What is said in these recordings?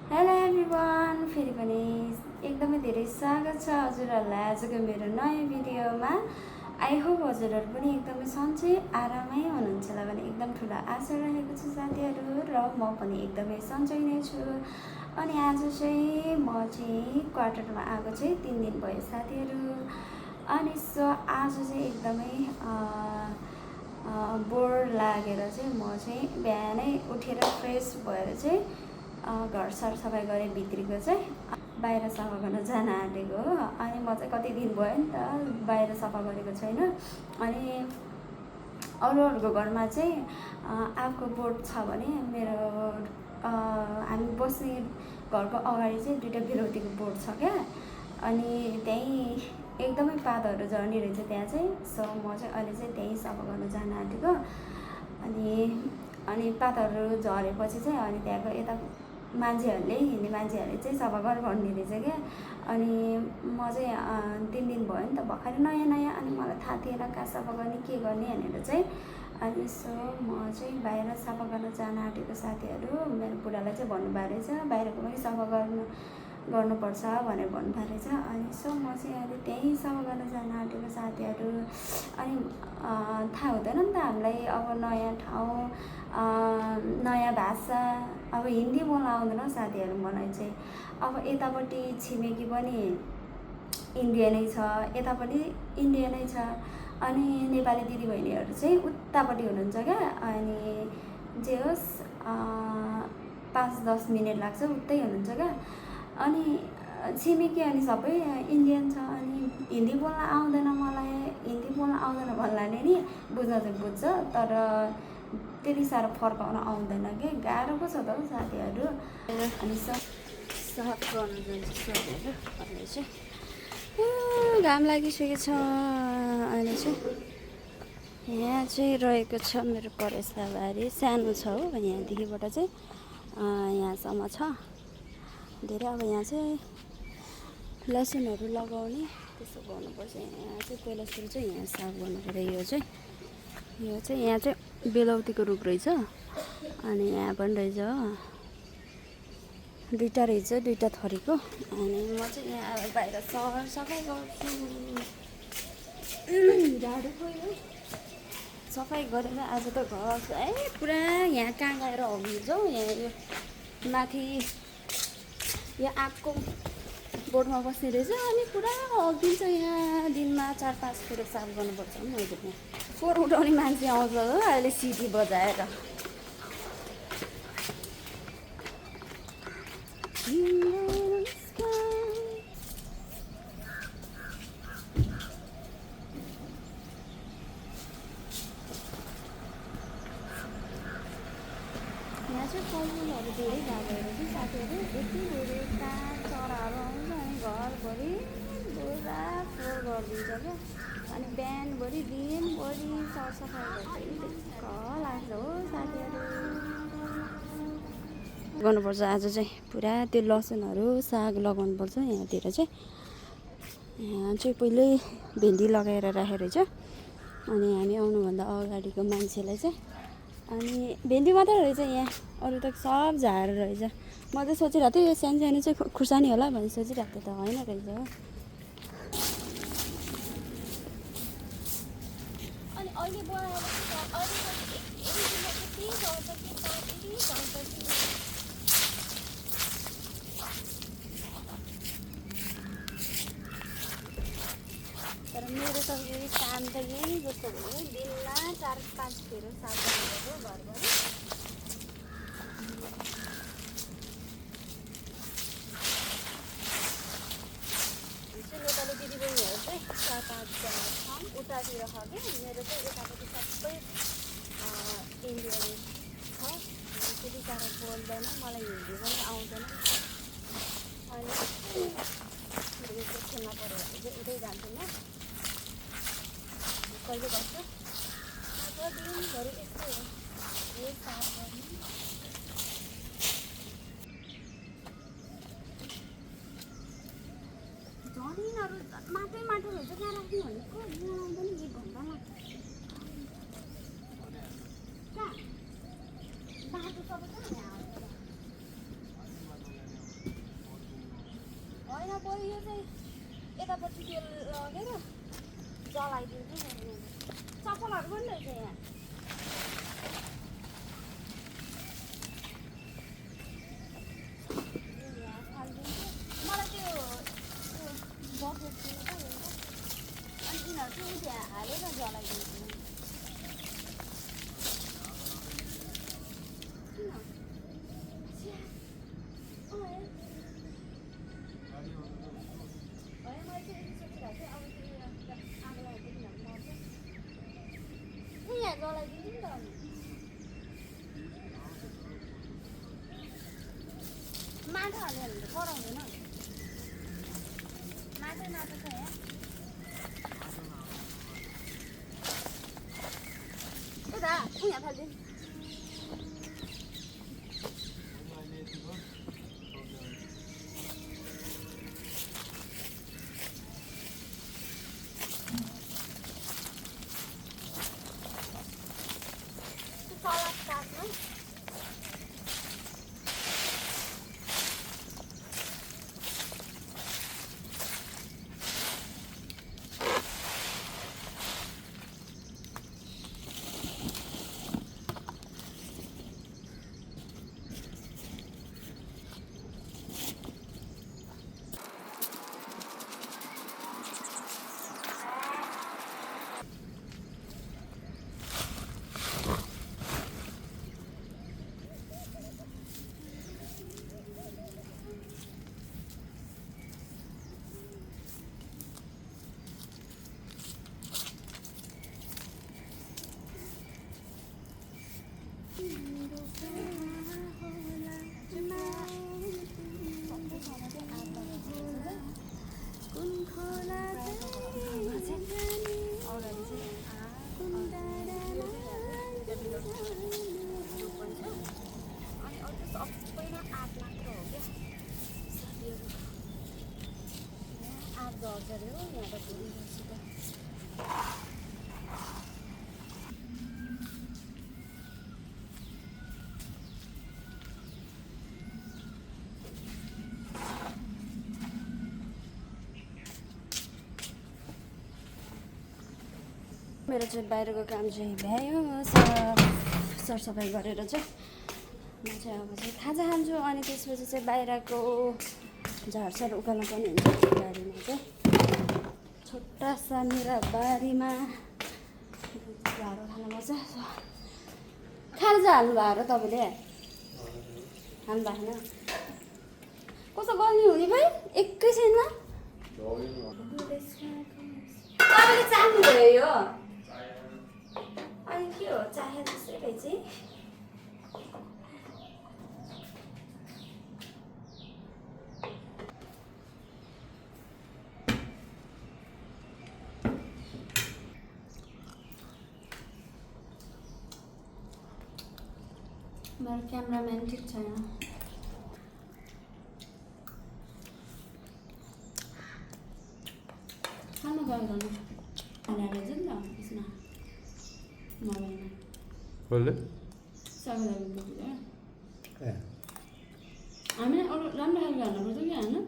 Hello everyone, फेरि पनि एकदमै धेरै स्वागत छ हजुरहरूलाई आजको मेरो नयाँ भिडियोमा। आई होप हजुरहरू पनि एकदमै सन्चै आरामै हुनुहुन्छ होला भने एकदम ठुलो आशा रहेको छु साथीहरू, र म पनि एकदमै सन्चै नै छु। अनि आज चाहिँ म चाहिँ क्वार्टरमा आएको चाहिँ 3 दिन भयो साथीहरू। अनि सो आज चाहिँ एकदमै बोर लागेर चाहिँ म चाहिँ बिहानै उठेर फ्रेस भएर चाहिँ घर सरसफाइ गरेँ। भित्रीको चाहिँ बाहिर सफा गर्न जान आँटेको हो। अनि म चाहिँ कति दिन भयो नि त बाहिर सफा गरेको छैन। अनि अरूहरूको घरमा चाहिँ आगो बोर्ड छ भने मेरो हामी बस्ने घरको अगाडि चाहिँ 2टा बिरौतीको बोर्ड छ क्या। अनि त्यहीँ एकदमै पातहरू झर्ने रहेछ त्यहाँ चाहिँ। सो म चाहिँ अहिले चाहिँ त्यहीँ सफा गर्न जान आँटेको। अनि पातहरू झरेपछि चाहिँ अनि त्यहाँको यता मान्छेहरूले हिँड्ने मान्छेहरूले चाहिँ सफा भन्ने रहेछ क्या। अनि म चाहिँ 3 दिन भयो नि त भर्खरै नयाँ। अनि मलाई थाहा थिएन कहाँ सफा गर्ने के गर्ने भनेर चाहिँ। अनि सो म चाहिँ बाहिर सफा गर्न जान आँटेको साथीहरू। मेरो बुढालाई चाहिँ भन्नुभएको रहेछ बाहिरको पनि सफा गर्नुपर्छ भनेर भन्नुभएको रहेछ। अनि सो म चाहिँ अहिले त्यहीँ सफा गर्न जान आँटेको साथीहरू। अनि थाहा हुँदैन नि त हामीलाई, अब नयाँ ठाउँ, नयाँ भाषा, अब हिन्दी बोल्न आउँदैन साथीहरू मलाई चाहिँ। अब यतापट्टि छिमेकी पनि इन्डियनै छ, यता पनि इन्डियनै छ। अनि नेपाली दिदीबहिनीहरू चाहिँ उतापट्टि हुनुहुन्छ क्या। अनि जे होस् 5-10 मिनट लाग्छ उतै हुनुहुन्छ क्या। अनि छिमेकी अनि सबै इन्डियन छ। अनि हिन्दी बोल्न आउँदैन मलाई, हिन्दी बोल्न आउँदैन भन्नाले नि बुझ्न चाहिँ बुझ्छ, तर त्यति साह्रो फर्काउन आउँदैन कि। गाह्रो पो छ त हौ साथीहरू। अनि सहज गर्नु जान्छु साथीहरू। अहिले चाहिँ घाम लागिसकेको छ। अहिले चाहिँ यहाँ चाहिँ रहेको छ मेरो करेसाबारी। सानो छ हो, यहाँदेखिबाट चाहिँ यहाँसम्म छ धेरै। अब यहाँ चाहिँ लसुनहरू लगाउने त्यसो गर्नुपर्छ। यहाँ चाहिँ पहिला सुरु चाहिँ यहाँ साफ गर्नुपर्यो। यो चाहिँ यहाँ चाहिँ बेलौतीको रुख रहेछ। अनि यहाँ पनि रहेछ हो, 2टा रहेछ, 2टा थरीको। अनि म चाहिँ यहाँ बाहिर सफाइ गर्छु। झाडु खोयो, सफाइ गरेर आज त घर पुरा यहाँ कहाँ गएर हगिन्छ हौ। यहाँ यो माथि यो आगको बोर्डमा बस्ने रहेछ। अनि पुरा हगिन्छ यहाँ। दिनमा 4-5 फेर साफ गर्नुपर्छ। मैले त्यहाँ फोहोर उठाउने मान्छे आउँछ हो अहिले सिटी बजाएर। यहाँ चाहिँ फलफुलहरू धेरै भएको रहेछ साथीहरू। यति धेरै कहाँ चराहरू आउँछ अनि घरभरि पुरा फोहोर गरिदिन्छ क्या। अनि बिहानभरि दिनभरि सरसफाइ गर्दै ढुक्क लाग्छ हो साथीहरू। गर्नुपर्छ आज चाहिँ पुरा त्यो लसुनहरू साग लगाउनुपर्छ यहाँतिर चाहिँ। यहाँ चाहिँ पहिल्यै भेन्डी लगाएर राखेको रहेछ। अनि हामी आउनुभन्दा अगाडिको मान्छेलाई चाहिँ। अनि भेन्डी मात्रै रहेछ यहाँ, अरू त सब झारेर रहेछ। म चाहिँ सोचिरहेको थिएँ यो सानो चाहिँ खुर्सानी होला भनेर सोचिरहेको थिएँ, त होइन रहेछ हो। अनि अहिले बनाएर तर मेरो त यही काम त यही जस्तो भयो। दिनमा 4-5 फेर साफ गर्नुपर्छ घरभरि। नेपाली दिदीबहिनीहरू चाहिँ 4-5 जना छन् उतातिर छ कि। मेरो चाहिँ यतापट्टि सबै इन्डियन छ। त्यति साह्रो बोल्दैन, मलाई हिन्दी पनि आउँदैन। अनि यसो खेल्न पऱ्यो भने चाहिँ उतै जान्छु म। कहिले गर्छु अब दिनभरि यस्तै हो, यही साफ गर्ने। झरिनहरू माटो रहेछ, कहाँ राख्ने भनेको यहाँ आउँदैन। 1 घन्टा लाग्छ। कहाँ बाटो सबै छ यहाँ आउँछ। बरु यो चाहिँ यतापट्टि तेल लगेर जलाइदिन्छु नि। चप्पलहरू पनि रहेछ यहाँ। मलाई त्यो बकेट दिनु त अनि यिनीहरू चाहिँ त्यहाँ हालेर जलाइदिन्छु। जलाइदिनु नि त माटो हाल्यो भने त कराउँदैन। माटो माटो छ यहाँ। यता यहाँ फालिदिनु। मेरो चाहिँ बाहिरको काम चाहिँ भ्यायो सरसफाइ गरेर चाहिँ म चाहिँ अब चाहिँ खाजा खान्छु अनि त्यसपछि चाहिँ बाहिरको झारसार उकाल्न पनि हुन्छ बारीमा चाहिँ छोटा सा मेरा बारीमा झाडो खानुपर्छ। खाजा हाल्नु भएको र तपाईँले हाल्नु भएको छैन कस्तो गर्ने हुने भाइ एकैछिनमा तपाईँले चाहनुभयो यो अनि के हो चाहे जस्तै रहेछ। मेरो क्यामेराम्यान ठिक छैन। खानु गर्दैन खाना रहेछ नि त यसमा मोबाइलमा बोल्दै हामी अरू राम्रो खालको हाल्नुपर्छ कि हाल्नु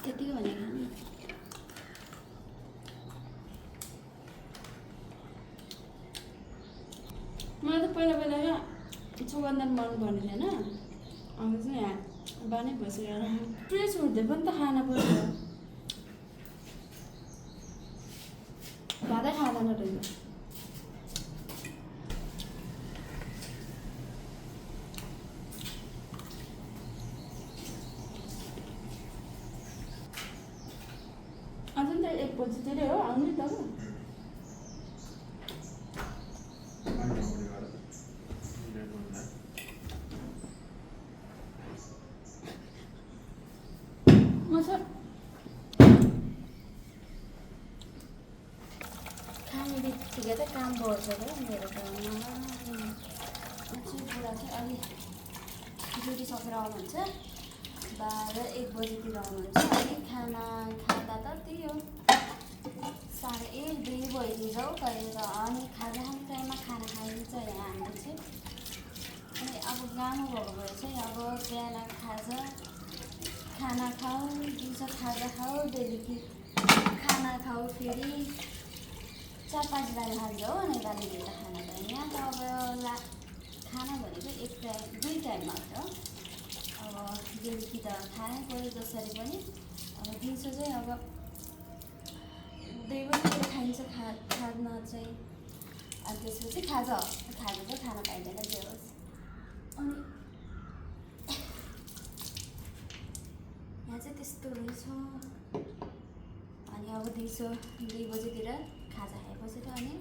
त्यतिकै भनेर खानु। मलाई त पहिला पहिला सुगन्धन मन पर्ने थिएन अब चाहिँ यहाँ बानै बसेर पुरै छोड्दै पनि त खाना पर्छ भातै खाँदैन रहेछ। अझ त 1 बजीतिरै हो आउनु त खाने बित्तिकै त काम बढ्छ क्या मेरो गाउँमा। चाहिँ बुढा चाहिँ अलि ड्युटी सकेर आउनुहुन्छ 12-1 बजीतिर आउनुहुन्छ अनि खाना खाँदा त त्यही हो 1:30-2 भइदिन्छ हौ कहिले त अनि खाजा खाने टाइममा खाना खाइदिन्छ यहाँ हाम्रो चाहिँ। अनि अब लानुभएको भए चाहिँ अब बिहान खाना खाऊ, दिउँसो खाजा खाऊ, बेलुकी खाना खाऊ, फेरि 4-5 टाइम खान्छ हो नेपाली भेटा खाना त। यहाँ त अब खाना भनेको 1 टाइम 2 टाइम मात्र। अब बेलुकी त खानै पऱ्यो जसरी पनि। अब दिउँसो चाहिँ अब 2 बजीतिर खाइन्छ खाना चाहिँ। अनि त्यसपछि खाजा त खान पाइँदैन जे होस्। अनि यहाँ चाहिँ त्यस्तो रहेछ। अनि अब दिउँसो 2 बजीतिर खाजा खाएपछि त अनि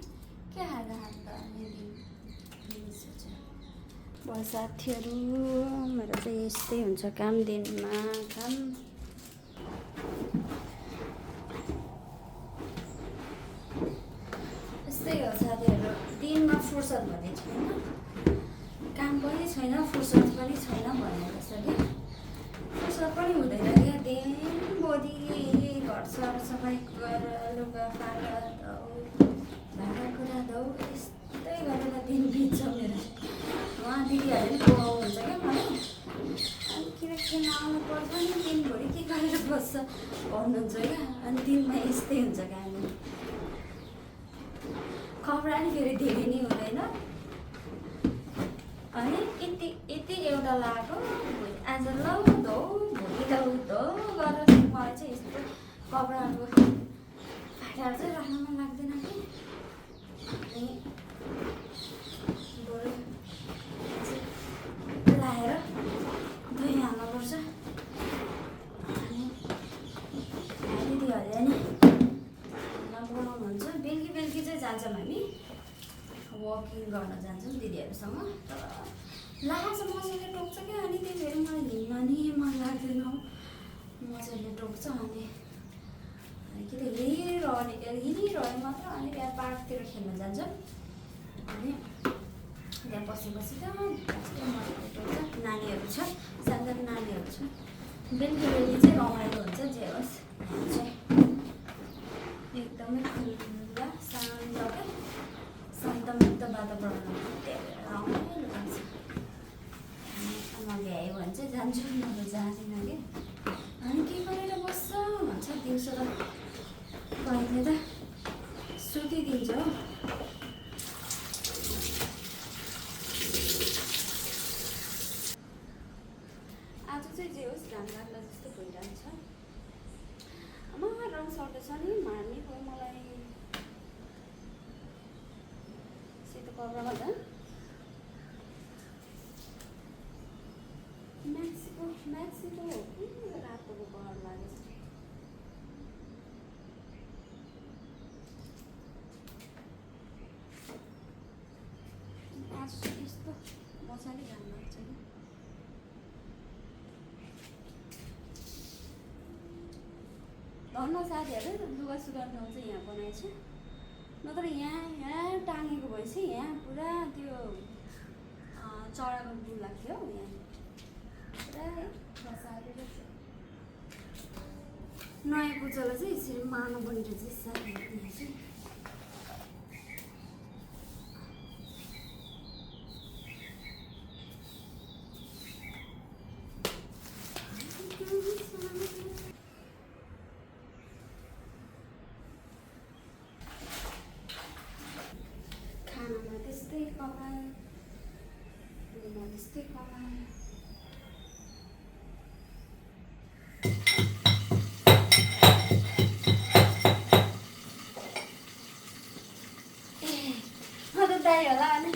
के खाजा खानु त अनि दिउँसो चाहिँ। साथीहरू मेरो चाहिँ यस्तै हुन्छ काम, दिनमा काम। यस्तै हो साथीहरू, दिनमा फुर्सद भन्ने छैन, काम पनि छैन, फुर्सद पनि छैन भन्ने जसरी। फुर्सद पनि हुँदैन क्या, दिनभरि घर सरसफाइ गरेर लुगाफाटा धौ, भाँडाकुँडा धौ, यस्तै गरेर दिन बित्छ मेरो। उहाँ दिदीहरूले पनि बोलाउनुहुन्छ क्या मलाई। अनि किन खेल्न आउनु पर्छ नि, दिनभरि के गरेर बस्छ भन्नुहुन्छ क्या। अनि दिनमा यस्तै हुन्छ काम। कपडा नि फेरि धेरै नै हुँदैन। अनि यति एउटा लगाएको, आज लौ धौ, भोलि लौ धौ गरेर मलाई चाहिँ यस्तो कपडाहरू फाटाएर चाहिँ राख्न मन लाग्दैन कि। अनि बरु लाएर धोइ हाल्नुपर्छ। अनि दिदीहरूले नि बोलाउनुहुन्छ। बेलुकी चाहिँ जान्छौँ हामी, वकिङ गर्न जान्छौँ दिदीहरूसँग। तर लाग्छ मजाले टोक्छ क्या। अनि त्यही भएर मलाई हिँड्न नि मन लाग्दैन हौ, मजाले टोक्छ। अनि कि त हिँडिरह्यो मात्र। अनि त्यहाँ पार्कतिर खेल्न जान्छौँ। अनि त्यहाँ बसी त मजाले टोक्छ। नानीहरू छ, सानो नानीहरू छ। बेलुकी चाहिँ रमाइलो हुन्छ जे होस्। चाहिँ एकदमै खुल्ला शान्तमुक्त वातावरण हुन्छ, त्यही भएर रमाइलो लाग्छ। म भ्यायो भने चाहिँ जान्छु, नभए जाँदिनँ कि। अनि के गरेर बस्छ भन्छ, दिउँसो त कहिले त सुतिदिन्छ हो। आज चाहिँ जे होस् घाम लाग्ला जस्तो भइरहन्छ। आमा रङ सर्दैछ नि, मार्ने भयो मलाई सेतो कपडामा त। म्याक्सीको हो कि रातोको कलर लागेछ। आज चाहिँ यस्तो मजाले घाम लाग्छ कि। धन्न साथीहरू लुगा सुकाउनु चाहिँ यहाँ बनाएछ। नत्र यहाँ टाँगेको भएछ। यहाँ पुरा त्यो चराको बुल लाग्थ्यो यहाँ पुरा बसालेर। नयाँ कुचोलाई चाहिँ यसरी मार्नु पर्ने रहेछ साथीहरू। यहाँ चाहिँ खानामा त्यस्तै कपाल, त्यस्तै कपाल। दाइ होला अनि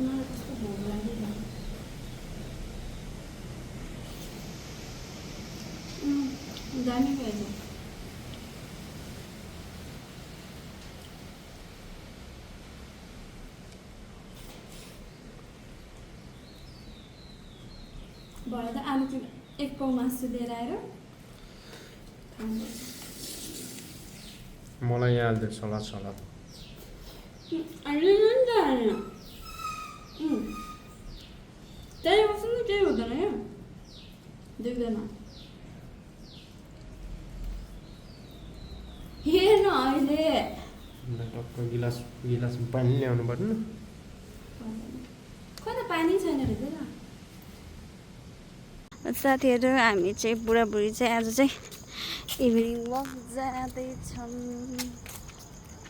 मलाई कस्तो भोक लाग्यो। दामी भएछ। भरे त आलु 1 पाउ मासु लिएर आएर मलाई यहाँ हाल्दै सलाद त्यही बस्नु नि केही हुँदैन क्या देख्दैन हेर्न अहिले टक्क गिलासमा पानी ल्याउनु पर्ने खोइ त पानी छैन रहेछ साथीहरू हामी चाहिँ बुढाबुढी चाहिँ आज चाहिँ इभिनिङ वक जाँदैछौँ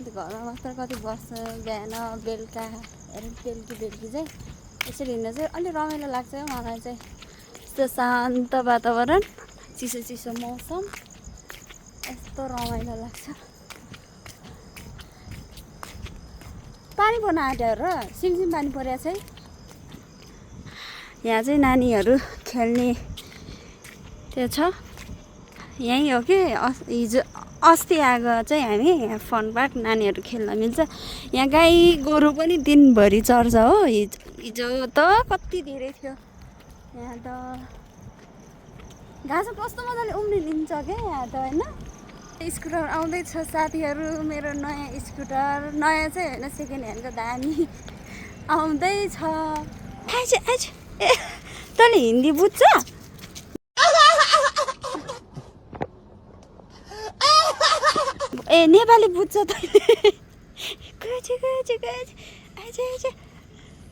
घरमा मात्र कति बस्छ बिहान बेलुका बेलुकी चाहिँ यसरी हिँड्न चाहिँ अलि रमाइलो लाग्छ मलाई चाहिँ यस्तो शान्त वातावरण चिसो चिसो मौसम यस्तो रमाइलो लाग्छ पानी पर्न आँट्यो र सिमसिम पानी परेको छ है यहाँ चाहिँ नानीहरू खेल्ने त्यो छ यहीँ हो कि हिजो अस्ति आएको चाहिँ हामी यहाँ फन पार्क नानीहरू खेल्न मिल्छ यहाँ गाई गोरु पनि दिनभरि चर्छ हो हिजो त कति धेरै थियो यहाँ त घाँस कस्तो मजाले उम्रिन्छ क्या यहाँ त होइन स्कुटर आउँदैछ साथीहरू मेरो नयाँ स्कुटर नयाँ चाहिँ होइन सेकेन्ड ह्यान्डको दामी आउँदैछ आइज ए तैँले हिन्दी बुझ्छ ए नेपाली बुझ्छ तैँले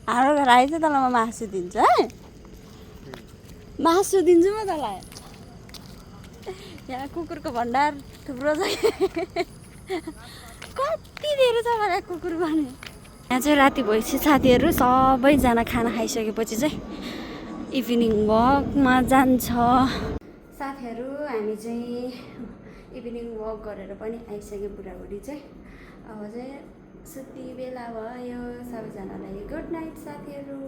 हाम्रो घर आइज तँलाई म मासु दिन्छु है मासु दिन्छु म तँलाई यहाँ कुकुरको भण्डार थुप्रो छ कति धेरै छ मलाई कुकुर भने यहाँ चाहिँ राति भएपछि साथीहरू सबैजना खाना खाइसकेपछि चाहिँ इभिनिङ वकमा जान्छ साथीहरू हामी चाहिँ इभिनिङ वक गरेर पनि आइसक्यो बुढाबुढी चाहिँ अब चाहिँ सुत्ने बेला भयो सबैजनालाई गुड नाइट साथीहरू